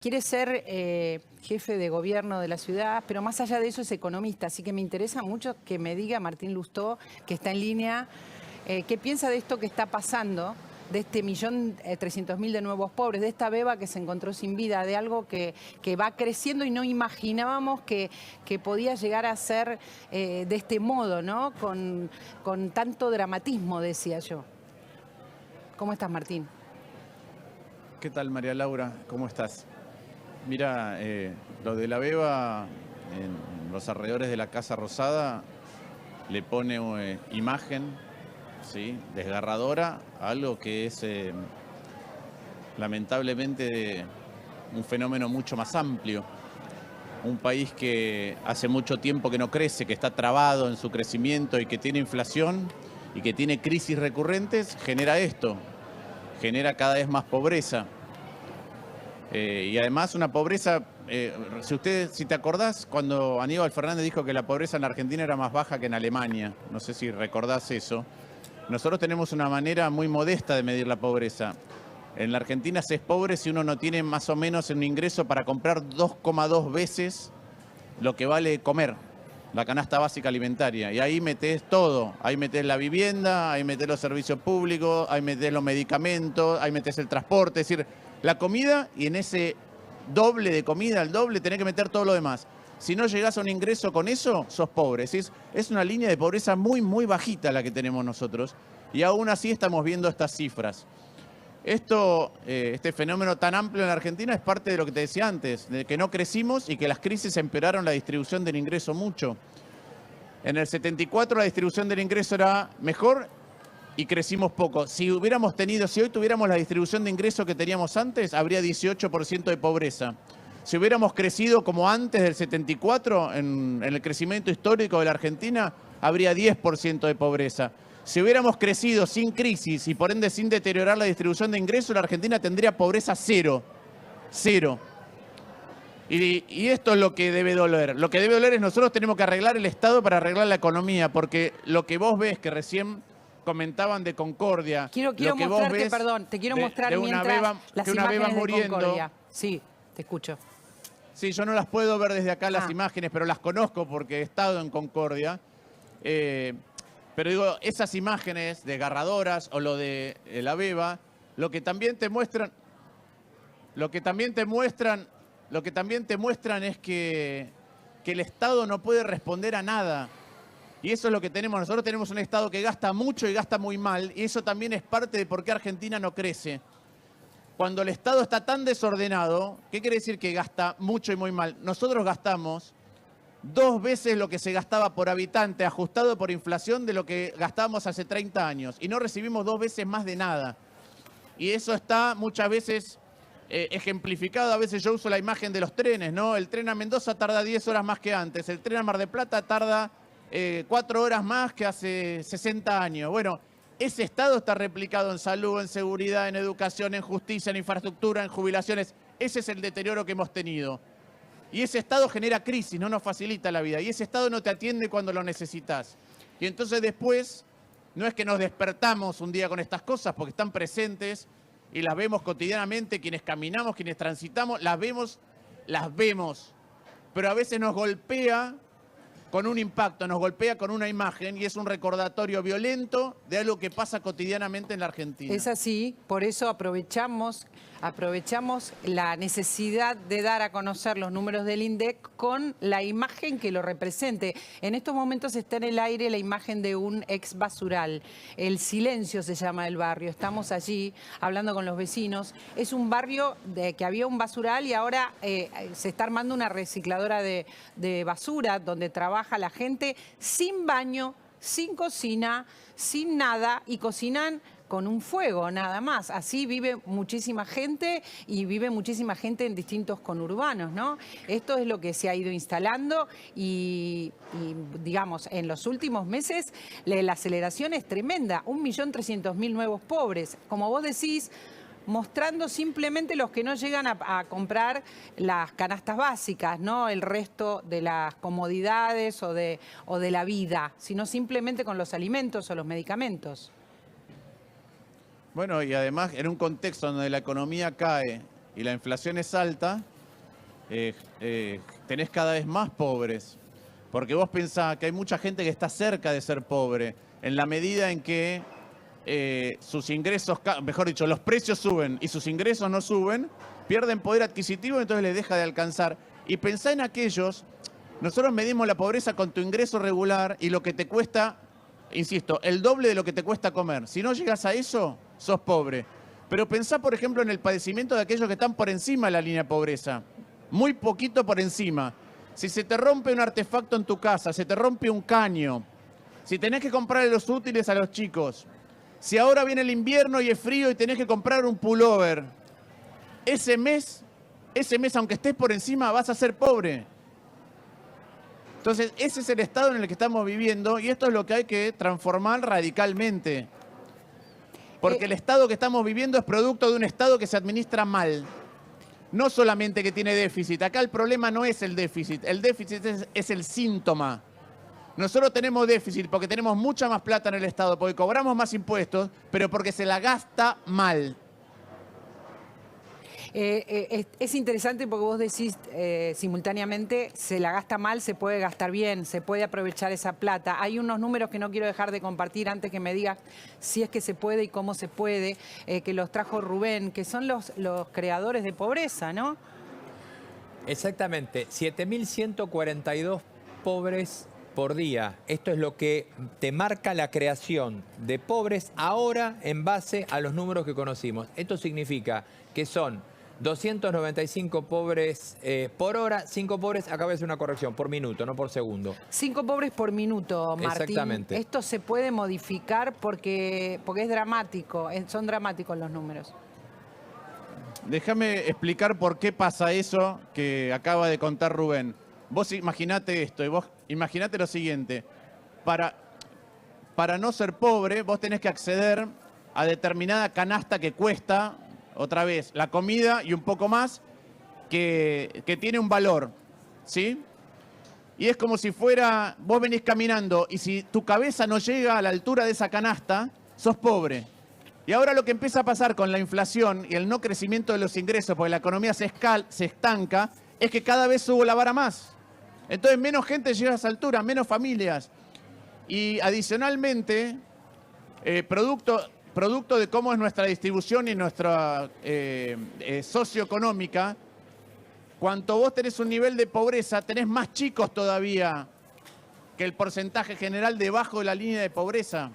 Quiere ser jefe de gobierno de la ciudad, pero más allá de eso es economista, así que me interesa mucho que me diga Martín Lustó, que está en línea, qué piensa de esto que está pasando, de este 1.300.000 de nuevos pobres, de esta beba que se encontró sin vida, de algo que va creciendo y no imaginábamos que podía llegar a ser de este modo, ¿no? Con tanto dramatismo, decía yo. ¿Cómo estás, Martín? ¿Qué tal, María Laura? ¿Cómo estás? Mira, lo de la beba en los alrededores de la Casa Rosada le pone imagen, ¿sí?, desgarradora, a algo que es lamentablemente un fenómeno mucho más amplio. Un país que hace mucho tiempo que no crece, que está trabado en su crecimiento y que tiene inflación y que tiene crisis recurrentes, genera esto, genera cada vez más pobreza. Y además una pobreza, si te acordás, cuando Aníbal Fernández dijo que la pobreza en la Argentina era más baja que en Alemania, no sé si recordás eso, nosotros tenemos una manera muy modesta de medir la pobreza. En la Argentina se es pobre si uno no tiene más o menos un ingreso para comprar 2,2 veces lo que vale comer, la canasta básica alimentaria. Y ahí metés todo, ahí metés la vivienda, ahí metés los servicios públicos, ahí metés los medicamentos, ahí metés el transporte, es decir, la comida, y en ese doble de comida, el doble, tenés que meter todo lo demás. Si no llegás a un ingreso con eso, sos pobre. Es una línea de pobreza muy, muy bajita la que tenemos nosotros. Y aún así estamos viendo estas cifras. Este fenómeno tan amplio en la Argentina es parte de lo que te decía antes, de que no crecimos y que las crisis empeoraron la distribución del ingreso mucho. En el 74 la distribución del ingreso era mejor y crecimos poco. Si hoy tuviéramos la distribución de ingresos que teníamos antes, habría 18% de pobreza. Si hubiéramos crecido como antes del 74, en el crecimiento histórico de la Argentina, habría 10% de pobreza. Si hubiéramos crecido sin crisis y por ende sin deteriorar la distribución de ingresos, la Argentina tendría pobreza cero. Cero. Y esto es lo que debe doler. Lo que debe doler es nosotros tenemos que arreglar el Estado para arreglar la economía, porque lo que vos ves que recién comentaban de Concordia. Quiero lo que mostrarte, vos ves perdón, te quiero mostrar de una mientras beba, las que una beba imágenes de muriendo. Concordia. Sí, te escucho. Sí, yo no las puedo ver desde acá las imágenes, pero las conozco porque he estado en Concordia. Pero digo, esas imágenes desgarradoras o lo de la beba, lo que también te muestran es que el Estado no puede responder a nada. Y eso es lo que tenemos. Nosotros tenemos un Estado que gasta mucho y gasta muy mal, y eso también es parte de por qué Argentina no crece. Cuando el Estado está tan desordenado, ¿qué quiere decir que gasta mucho y muy mal? Nosotros gastamos 2 veces lo que se gastaba por habitante, ajustado por inflación, de lo que gastábamos hace 30 años. Y no recibimos 2 veces más de nada. Y eso está muchas veces ejemplificado. A veces yo uso la imagen de los trenes, ¿no? El tren a Mendoza tarda 10 horas más que antes. El tren a Mar del Plata tarda 4 horas más que hace 60 años. Bueno, ese Estado está replicado en salud, en seguridad, en educación, en justicia, en infraestructura, en jubilaciones. Ese es el deterioro que hemos tenido. Y ese Estado genera crisis, no nos facilita la vida. Y ese Estado no te atiende cuando lo necesitas. Y entonces después, no es que nos despertamos un día con estas cosas, porque están presentes y las vemos cotidianamente, quienes caminamos, quienes transitamos, las vemos. Pero a veces nos golpea con un impacto, nos golpea con una imagen y es un recordatorio violento de algo que pasa cotidianamente en la Argentina. Es así, por eso aprovechamos la necesidad de dar a conocer los números del INDEC con la imagen que lo represente. En estos momentos está en el aire la imagen de un ex basural. El Silencio se llama el barrio. Estamos allí hablando con los vecinos. Es un barrio que había un basural y ahora se está armando una recicladora de basura donde trabaja la gente sin baño, sin cocina, sin nada, y cocinan con un fuego nada más. Así vive muchísima gente y vive muchísima gente en distintos conurbanos, ¿no? Esto es lo que se ha ido instalando y digamos, en los últimos meses la aceleración es tremenda. 1.300.000 nuevos pobres. Como vos decís, mostrando simplemente los que no llegan a comprar las canastas básicas, no el resto de las comodidades o de la vida, sino simplemente con los alimentos o los medicamentos. Bueno, y además en un contexto donde la economía cae y la inflación es alta, tenés cada vez más pobres. Porque vos pensás que hay mucha gente que está cerca de ser pobre, en la medida en que sus ingresos, mejor dicho, los precios suben y sus ingresos no suben, pierden poder adquisitivo, entonces les deja de alcanzar. Y pensá en aquellos, nosotros medimos la pobreza con tu ingreso regular y lo que te cuesta, insisto, el doble de lo que te cuesta comer. Si no llegas a eso, sos pobre. Pero pensá, por ejemplo, en el padecimiento de aquellos que están por encima de la línea de pobreza. Muy poquito por encima. Si se te rompe un artefacto en tu casa, se te rompe un caño, si tenés que comprarle los útiles a los chicos, si ahora viene el invierno y es frío y tenés que comprar un pullover, ese mes, aunque estés por encima, vas a ser pobre. Entonces, ese es el estado en el que estamos viviendo y esto es lo que hay que transformar radicalmente. Porque el estado que estamos viviendo es producto de un estado que se administra mal. No solamente que tiene déficit. Acá el problema no es el déficit es el síntoma. Nosotros tenemos déficit porque tenemos mucha más plata en el Estado, porque cobramos más impuestos, pero porque se la gasta mal. Es interesante porque vos decís simultáneamente, se la gasta mal, se puede gastar bien, se puede aprovechar esa plata. Hay unos números que no quiero dejar de compartir antes que me digas si es que se puede y cómo se puede, que los trajo Rubén, que son los creadores de pobreza, ¿no? Exactamente, 7.142 pobres por día. Esto es lo que te marca la creación de pobres ahora en base a los números que conocimos. Esto significa que son 295 pobres por hora, 5 pobres, acabo de hacer una corrección, por minuto, no por segundo. 5 pobres por minuto, Martín. Exactamente. Esto se puede modificar porque es dramático, son dramáticos los números. Déjame explicar por qué pasa eso que acaba de contar Rubén. Vos imaginate esto, y vos imaginate lo siguiente. Para no ser pobre, vos tenés que acceder a determinada canasta que cuesta, otra vez, la comida y un poco más, que tiene un valor, ¿sí? Y es como si fuera, vos venís caminando y si tu cabeza no llega a la altura de esa canasta, sos pobre. Y ahora lo que empieza a pasar con la inflación y el no crecimiento de los ingresos, porque la economía se estanca, es que cada vez subo la vara más. Entonces menos gente llega a esa altura, menos familias. Y adicionalmente, producto de cómo es nuestra distribución y nuestra socioeconómica, cuanto vos tenés un nivel de pobreza, tenés más chicos todavía que el porcentaje general debajo de la línea de pobreza.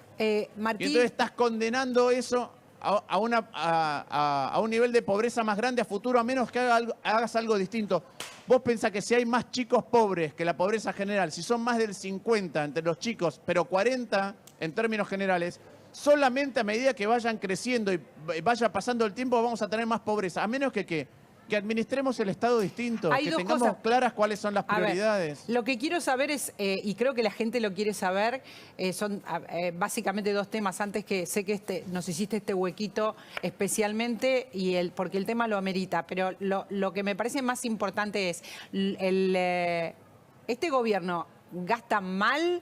Martín, y entonces estás condenando eso a un nivel de pobreza más grande a futuro, a menos que hagas algo distinto. Vos pensás que si hay más chicos pobres que la pobreza general, si son más del 50 entre los chicos, pero 40 en términos generales, solamente a medida que vayan creciendo y vaya pasando el tiempo vamos a tener más pobreza, a menos que administremos el Estado distinto, hay que dos tengamos cosas claras cuáles son las A ver, prioridades. lo que quiero saber es, y creo que la gente lo quiere saber, son básicamente dos temas. Antes que sé que nos hiciste este huequito especialmente porque el tema lo amerita, pero lo que me parece más importante es, este gobierno gasta mal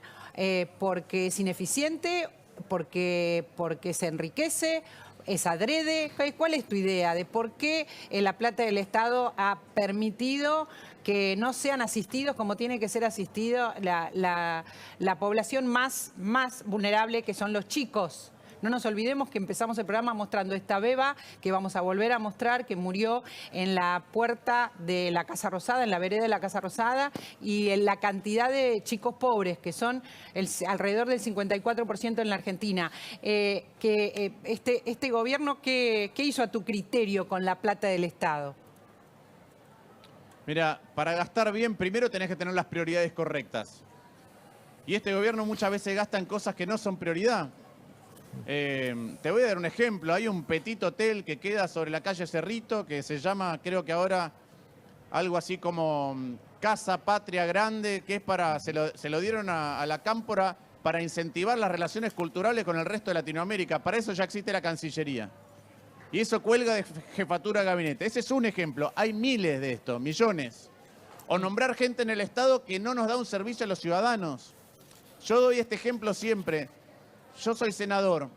porque es ineficiente, porque se enriquece, es adrede. ¿Cuál es tu idea de por qué la plata del Estado ha permitido que no sean asistidos como tiene que ser asistido la población más vulnerable, que son los chicos? No nos olvidemos que empezamos el programa mostrando esta beba que vamos a volver a mostrar, que murió en la puerta de la Casa Rosada, en la vereda de la Casa Rosada, y en la cantidad de chicos pobres, que son alrededor del 54% en la Argentina. Este gobierno, ¿qué hizo a tu criterio con la plata del Estado? Mira, para gastar bien, primero tenés que tener las prioridades correctas. Y este gobierno muchas veces gasta en cosas que no son prioridad. Te voy a dar un ejemplo. Hay un petit hotel que queda sobre la calle Cerrito que se llama, creo que ahora, algo así como Casa Patria Grande, que es se lo dieron a la Cámpora para incentivar las relaciones culturales con el resto de Latinoamérica. Para eso ya existe la Cancillería. Y eso cuelga de jefatura de gabinete. Ese es un ejemplo. Hay miles de estos, millones. O nombrar gente en el Estado que no nos da un servicio a los ciudadanos. Yo doy este ejemplo siempre. Yo soy senador,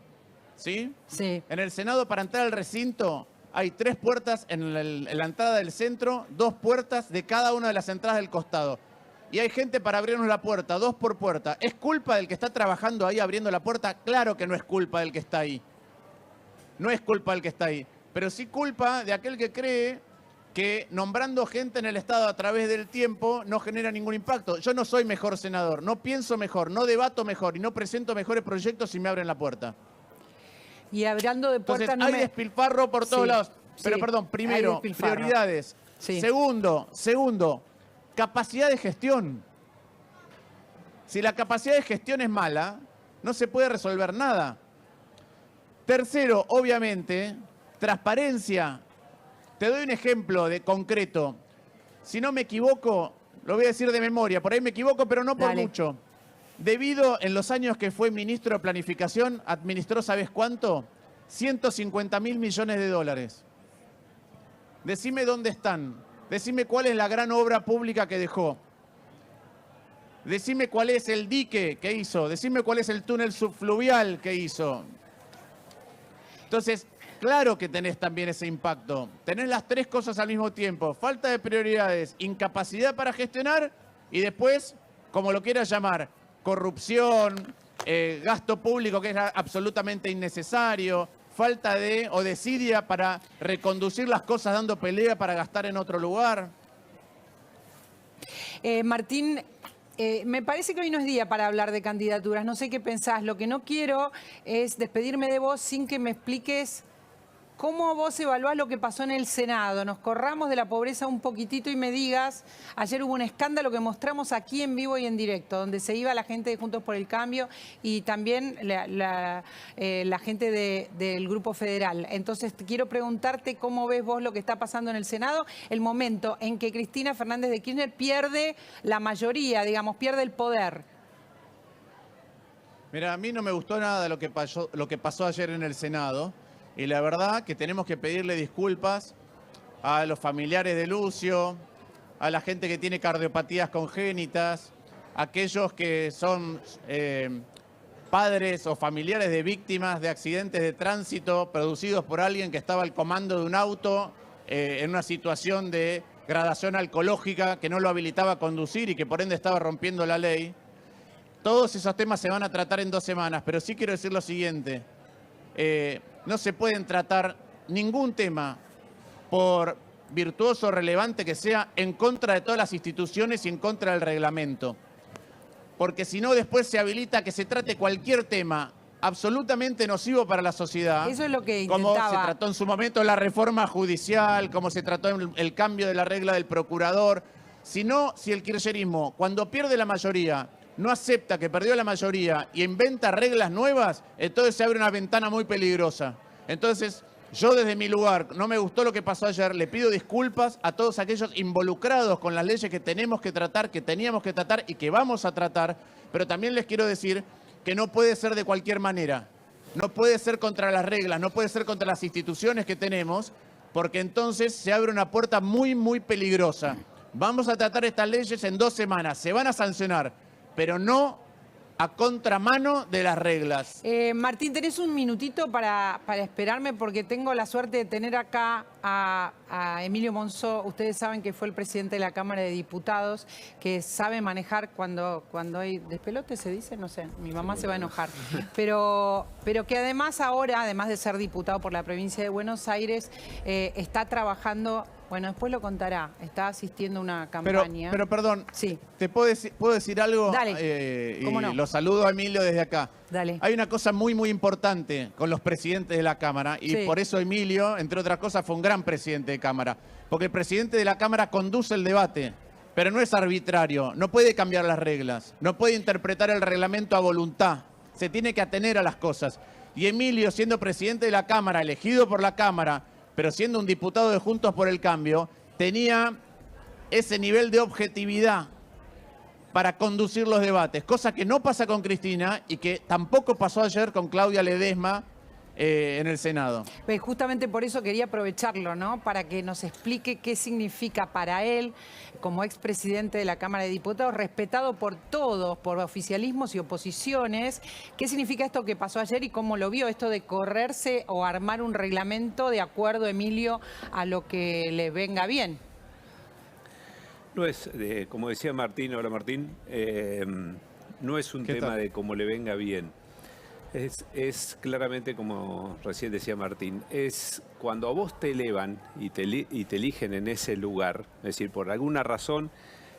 ¿sí? Sí. En el Senado, para entrar al recinto, hay 3 puertas en la entrada del centro, 2 puertas de cada una de las entradas del costado. Y hay gente para abrirnos la puerta, 2 por puerta. ¿Es culpa del que está trabajando ahí abriendo la puerta? Claro que no es culpa del que está ahí. No es culpa del que está ahí. Pero sí culpa de aquel que cree que nombrando gente en el Estado a través del tiempo no genera ningún impacto. Yo no soy mejor senador, no pienso mejor, no debato mejor y no presento mejores proyectos si me abren la puerta. Y hablando de puertas... Entonces, hay despilfarro por todos lados. Pero sí, perdón, primero, prioridades. Sí. Segundo, capacidad de gestión. Si la capacidad de gestión es mala, no se puede resolver nada. Tercero, obviamente, transparencia. Te doy un ejemplo de concreto. Si no me equivoco, lo voy a decir de memoria, por ahí me equivoco, pero no por mucho. Debido en los años que fue ministro de Planificación, administró, ¿sabes cuánto? 150.000 millones de dólares. Decime dónde están. Decime cuál es la gran obra pública que dejó. Decime cuál es el dique que hizo. Decime cuál es el túnel subfluvial que hizo. Entonces, claro que tenés también ese impacto. Tenés las 3 cosas al mismo tiempo. Falta de prioridades, incapacidad para gestionar y después, como lo quieras llamar, corrupción, gasto público que es absolutamente innecesario, falta de o desidia para reconducir las cosas dando pelea para gastar en otro lugar. Martín, me parece que hoy no es día para hablar de candidaturas. No sé qué pensás. Lo que no quiero es despedirme de vos sin que me expliques cómo vos evaluás lo que pasó en el Senado. Nos corramos de la pobreza un poquitito y me digas, ayer hubo un escándalo que mostramos aquí en vivo y en directo, donde se iba la gente de Juntos por el Cambio y también la gente del Grupo Federal. Entonces, quiero preguntarte cómo ves vos lo que está pasando en el Senado, el momento en que Cristina Fernández de Kirchner pierde la mayoría, digamos, pierde el poder. Mira, a mí no me gustó nada lo que pasó ayer en el Senado. Y la verdad que tenemos que pedirle disculpas a los familiares de Lucio, a la gente que tiene cardiopatías congénitas, a aquellos que son padres o familiares de víctimas de accidentes de tránsito producidos por alguien que estaba al comando de un auto en una situación de gradación alcohológica que no lo habilitaba a conducir y que por ende estaba rompiendo la ley. Todos esos temas se van a tratar en 2 semanas, pero sí quiero decir lo siguiente. No se pueden tratar ningún tema, por virtuoso o relevante que sea, en contra de todas las instituciones y en contra del reglamento. Porque si no, después se habilita que se trate cualquier tema absolutamente nocivo para la sociedad. Eso es lo que intentaba. Como se trató en su momento la reforma judicial, como se trató el cambio de la regla del procurador. Si el kirchnerismo, cuando pierde la mayoría, no acepta que perdió la mayoría y inventa reglas nuevas, entonces se abre una ventana muy peligrosa. Entonces, yo desde mi lugar, no me gustó lo que pasó ayer, le pido disculpas a todos aquellos involucrados con las leyes que tenemos que tratar, que teníamos que tratar y que vamos a tratar, pero también les quiero decir que no puede ser de cualquier manera. No puede ser contra las reglas, no puede ser contra las instituciones que tenemos, porque entonces se abre una puerta muy, muy peligrosa. Vamos a tratar estas leyes en 2 semanas, se van a sancionar, pero no a contramano de las reglas. Martín, ¿tenés un minutito para esperarme? Porque tengo la suerte de tener acá a Emilio Monzó. Ustedes saben que fue el presidente de la Cámara de Diputados, que sabe manejar cuando hay despelote, se dice, no sé, mi mamá se va a enojar. Pero que además ahora, además de ser diputado por la provincia de Buenos Aires, está trabajando... Bueno, después lo contará. Está asistiendo a una campaña. Pero perdón, sí. ¿Te puedo decir algo? Dale. ¿Cómo no? Lo saludo a Emilio desde acá. Dale. Hay una cosa muy, muy importante con los presidentes de la Cámara y por eso Emilio, entre otras cosas, fue un gran presidente de Cámara. Porque el presidente de la Cámara conduce el debate, pero no es arbitrario, no puede cambiar las reglas, no puede interpretar el reglamento a voluntad, se tiene que atener a las cosas. Y Emilio, siendo presidente de la Cámara, elegido por la Cámara, pero siendo un diputado de Juntos por el Cambio, tenía ese nivel de objetividad para conducir los debates, cosa que no pasa con Cristina y que tampoco pasó ayer con Claudia Ledesma en el Senado. Pues justamente por eso quería aprovecharlo, ¿no? Para que nos explique qué significa para él, como expresidente de la Cámara de Diputados, respetado por todos, por oficialismos y oposiciones, qué significa esto que pasó ayer y cómo lo vio, esto de correrse o armar un reglamento de acuerdo, Emilio, a lo que le venga bien. No es, como decía Martín, ahora Martín, no es un tema de cómo le venga bien. Es claramente como recién decía Martín, es cuando a vos te elevan y te eligen en ese lugar, es decir, por alguna razón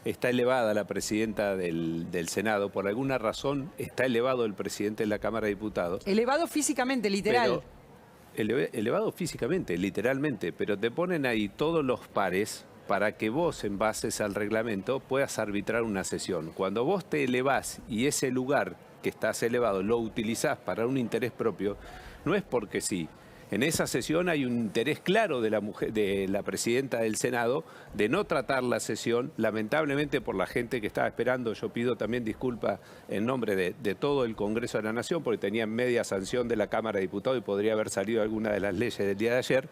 está elevada la presidenta del Senado, por alguna razón está elevado el presidente de la Cámara de Diputados. Elevado físicamente, literal. Elevado físicamente, literalmente, pero te ponen ahí todos los pares para que vos, en bases al reglamento, puedas arbitrar una sesión. Cuando vos te elevás y ese lugar que estás elevado lo utilizás para un interés propio, no es porque sí. En esa sesión hay un interés claro de la presidenta del Senado de no tratar la sesión, lamentablemente por la gente que estaba esperando. Yo pido también disculpas en nombre de todo el Congreso de la Nación, porque tenían media sanción de la Cámara de Diputados y podría haber salido alguna de las leyes del día de ayer,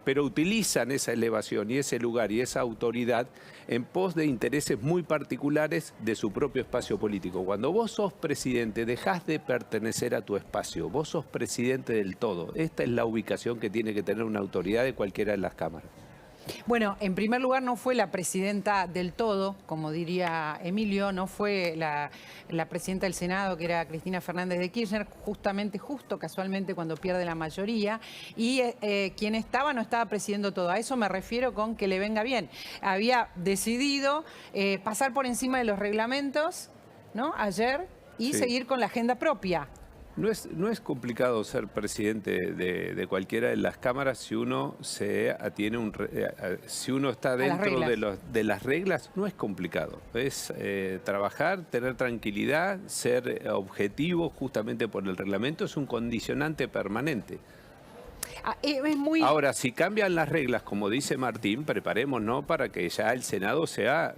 pero utilizan esa elevación y ese lugar y esa autoridad en pos de intereses muy particulares de su propio espacio político. Cuando vos sos presidente, dejás de pertenecer a tu espacio, vos sos presidente del todo. Esta es la ubicación que tiene que tener una autoridad de cualquiera de las cámaras. Bueno, en primer lugar no fue la presidenta del todo, como diría Emilio, no fue la presidenta del Senado, que era Cristina Fernández de Kirchner, justo casualmente cuando pierde la mayoría, y quien estaba no estaba presidiendo todo. A eso me refiero con que le venga bien. Había decidido pasar por encima de los reglamentos, ¿no? Ayer, y Sí. seguir con la agenda propia. No es complicado ser presidente de cualquiera de las cámaras si uno si uno está dentro de las reglas, no es complicado. Es trabajar, tener tranquilidad, ser objetivo justamente por el reglamento, es un condicionante permanente. Es muy... Ahora, si cambian las reglas, como dice Martín, preparémonos para que ya el Senado sea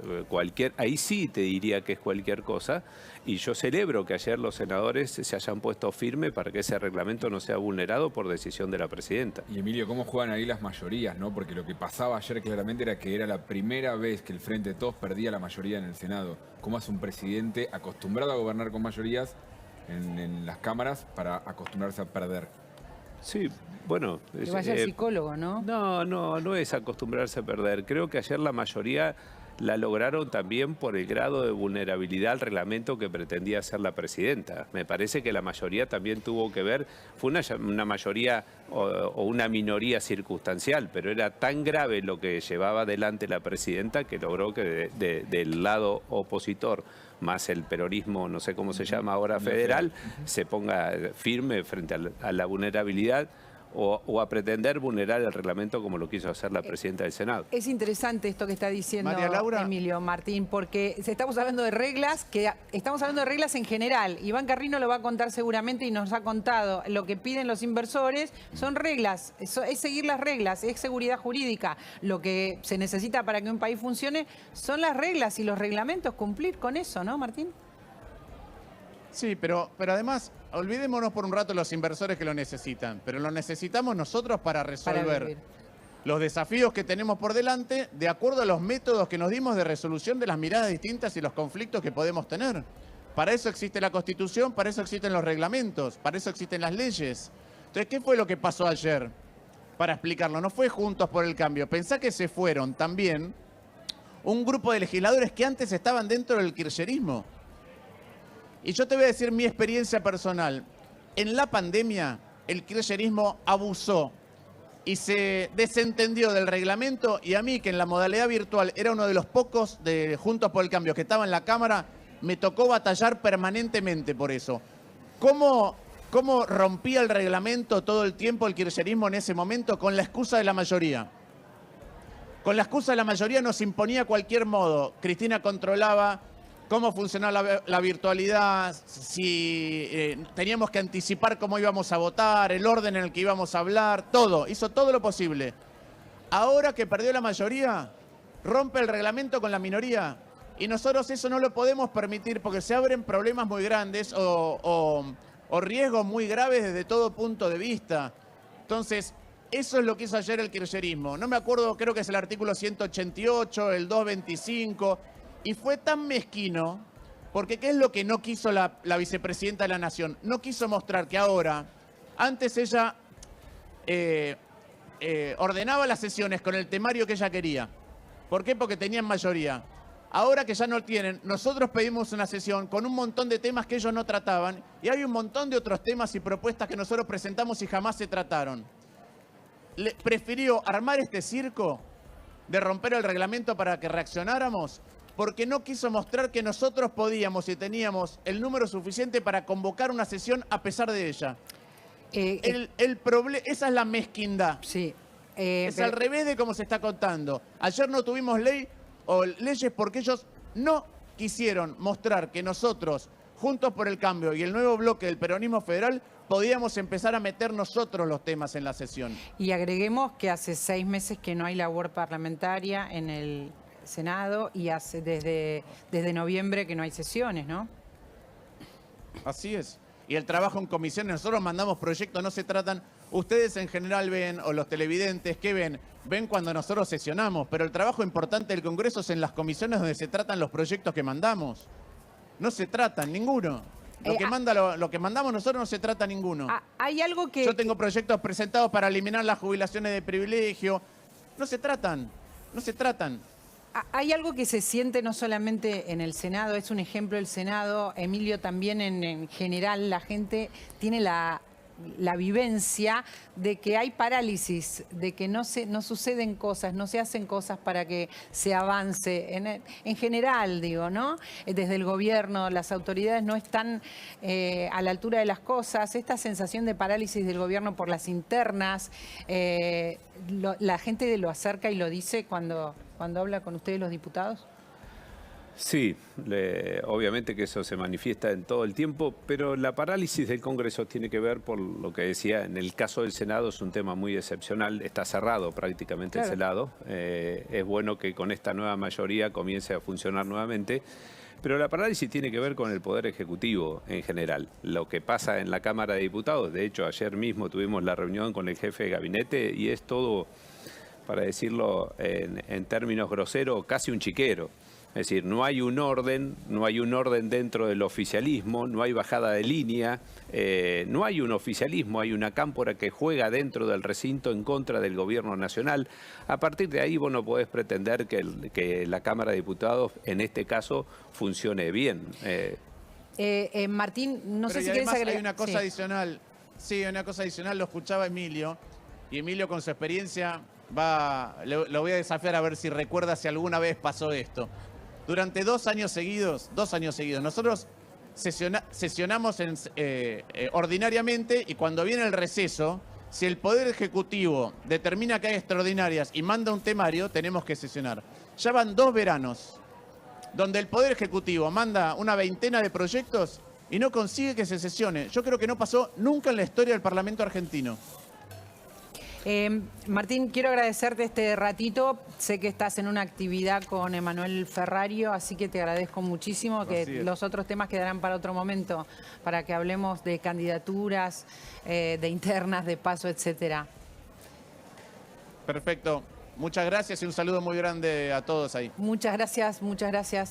ahí sí te diría que es cualquier cosa, y yo celebro que ayer los senadores se hayan puesto firme para que ese reglamento no sea vulnerado por decisión de la presidenta. Y Emilio, ¿cómo juegan ahí las mayorías, no? Porque lo que pasaba ayer claramente era que era la primera vez que el Frente de Todos perdía la mayoría en el Senado. ¿Cómo hace un presidente acostumbrado a gobernar con mayorías en las cámaras para acostumbrarse a perder? Sí, bueno... Que vaya al psicólogo, ¿no? No es acostumbrarse a perder. Creo que ayer la mayoría la lograron también por el grado de vulnerabilidad al reglamento que pretendía hacer la presidenta. Me parece que la mayoría también tuvo que ver, fue una mayoría o una minoría circunstancial, pero era tan grave lo que llevaba adelante la presidenta que logró que del lado opositor, más el peronismo, no sé cómo se llama ahora, federal, se ponga firme frente a la vulnerabilidad o a pretender vulnerar el reglamento como lo quiso hacer la presidenta del Senado. Es interesante esto que está diciendo María Laura. Emilio Martín, porque estamos hablando de reglas, estamos hablando de reglas en general. Iván Carrino lo va a contar seguramente y nos ha contado. Lo que piden los inversores son reglas, es seguir las reglas, es seguridad jurídica. Lo que se necesita para que un país funcione son las reglas y los reglamentos, cumplir con eso, ¿no, Martín? Sí, pero además, olvidémonos por un rato los inversores que lo necesitan, pero lo necesitamos nosotros para resolver vivir. los desafíos que tenemos por delante de acuerdo a los métodos que nos dimos de resolución de las miradas distintas y los conflictos que podemos tener. Para eso existe la Constitución, para eso existen los reglamentos, para eso existen las leyes. Entonces, ¿qué fue lo que pasó ayer? Para explicarlo, no fue Juntos por el Cambio. Pensá que se fueron también un grupo de legisladores que antes estaban dentro del kirchnerismo. Y yo te voy a decir mi experiencia personal. En la pandemia, el kirchnerismo abusó y se desentendió del reglamento, y a mí, que en la modalidad virtual era uno de los pocos de Juntos por el Cambio que estaba en la Cámara, me tocó batallar permanentemente por eso. ¿Cómo rompía el reglamento todo el tiempo el kirchnerismo en ese momento? Con la excusa de la mayoría. Con la excusa de la mayoría nos imponía cualquier modo. Cristina controlaba cómo funcionaba la virtualidad, si teníamos que anticipar cómo íbamos a votar, el orden en el que íbamos a hablar, todo, hizo todo lo posible. Ahora que perdió la mayoría, rompe el reglamento con la minoría, y nosotros eso no lo podemos permitir porque se abren problemas muy grandes o o riesgos muy graves desde todo punto de vista. Entonces, eso es lo que hizo ayer el kirchnerismo. No me acuerdo, creo que es el artículo 188, el 225, y fue tan mezquino, porque ¿qué es lo que no quiso la vicepresidenta de la Nación? No quiso mostrar que ahora, antes ella ordenaba las sesiones con el temario que ella quería. ¿Por qué? Porque tenían mayoría. Ahora que ya no tienen, nosotros pedimos una sesión con un montón de temas que ellos no trataban, y hay un montón de otros temas y propuestas que nosotros presentamos y jamás se trataron. Prefirió armar este circo de romper el reglamento para que reaccionáramos, porque no quiso mostrar que nosotros podíamos y teníamos el número suficiente para convocar una sesión a pesar de ella. Esa es la mezquindad. Sí. Es al revés de cómo se está contando. Ayer no tuvimos leyes porque ellos no quisieron mostrar que nosotros, Juntos por el Cambio y el nuevo bloque del peronismo federal, podíamos empezar a meter nosotros los temas en la sesión. Y agreguemos que hace 6 meses que no hay labor parlamentaria en el Senado y hace desde noviembre que no hay sesiones, ¿no? Así es. Y el trabajo en comisiones, nosotros mandamos proyectos, no se tratan... Ustedes en general ven, o los televidentes, ¿qué ven? Ven cuando nosotros sesionamos, pero el trabajo importante del Congreso es en las comisiones donde se tratan los proyectos que mandamos. No se tratan ninguno. Lo que mandamos nosotros no se trata ninguno. Hay algo que... Yo tengo proyectos presentados para eliminar las jubilaciones de privilegio. No se tratan, no se tratan. Hay algo que se siente no solamente en el Senado, es un ejemplo el Senado, Emilio, también en general la gente tiene la vivencia de que hay parálisis, de que no suceden cosas, no se hacen cosas para que se avance. En general, digo, ¿no? Desde el gobierno, las autoridades no están a la altura de las cosas. Esta sensación de parálisis del gobierno por las internas, la gente lo acerca y lo dice cuando habla con ustedes los diputados. Sí, obviamente que eso se manifiesta en todo el tiempo, pero la parálisis del Congreso tiene que ver por lo que decía, en el caso del Senado es un tema muy excepcional, está cerrado prácticamente el Senado, es bueno que con esta nueva mayoría comience a funcionar nuevamente, pero la parálisis tiene que ver con el Poder Ejecutivo en general, lo que pasa en la Cámara de Diputados. De hecho, ayer mismo tuvimos la reunión con el jefe de gabinete y es todo, para decirlo en términos groseros, casi un chiquero. Es decir, no hay un orden dentro del oficialismo, no hay bajada de línea, no hay un oficialismo, hay una cámpora que juega dentro del recinto en contra del gobierno nacional. A partir de ahí vos no podés pretender que la Cámara de Diputados, en este caso, funcione bien. Martín, no sé si quieres además agregar... hay una cosa adicional. Sí, una cosa adicional, lo escuchaba Emilio, y Emilio con su experiencia lo voy a desafiar a ver si recuerda si alguna vez pasó esto. Durante 2 años seguidos, nosotros sesionamos ordinariamente, y cuando viene el receso, si el Poder Ejecutivo determina que hay extraordinarias y manda un temario, tenemos que sesionar. Ya van 2 veranos donde el Poder Ejecutivo manda una veintena de proyectos y no consigue que se sesione. Yo creo que no pasó nunca en la historia del Parlamento argentino. Martín, quiero agradecerte este ratito. Sé que estás en una actividad con Emanuel Ferrario, así que te agradezco muchísimo. Que los otros temas quedarán para otro momento, para que hablemos de candidaturas, de internas, de paso, etcétera. Perfecto. Muchas gracias y un saludo muy grande a todos ahí. Muchas gracias, muchas gracias.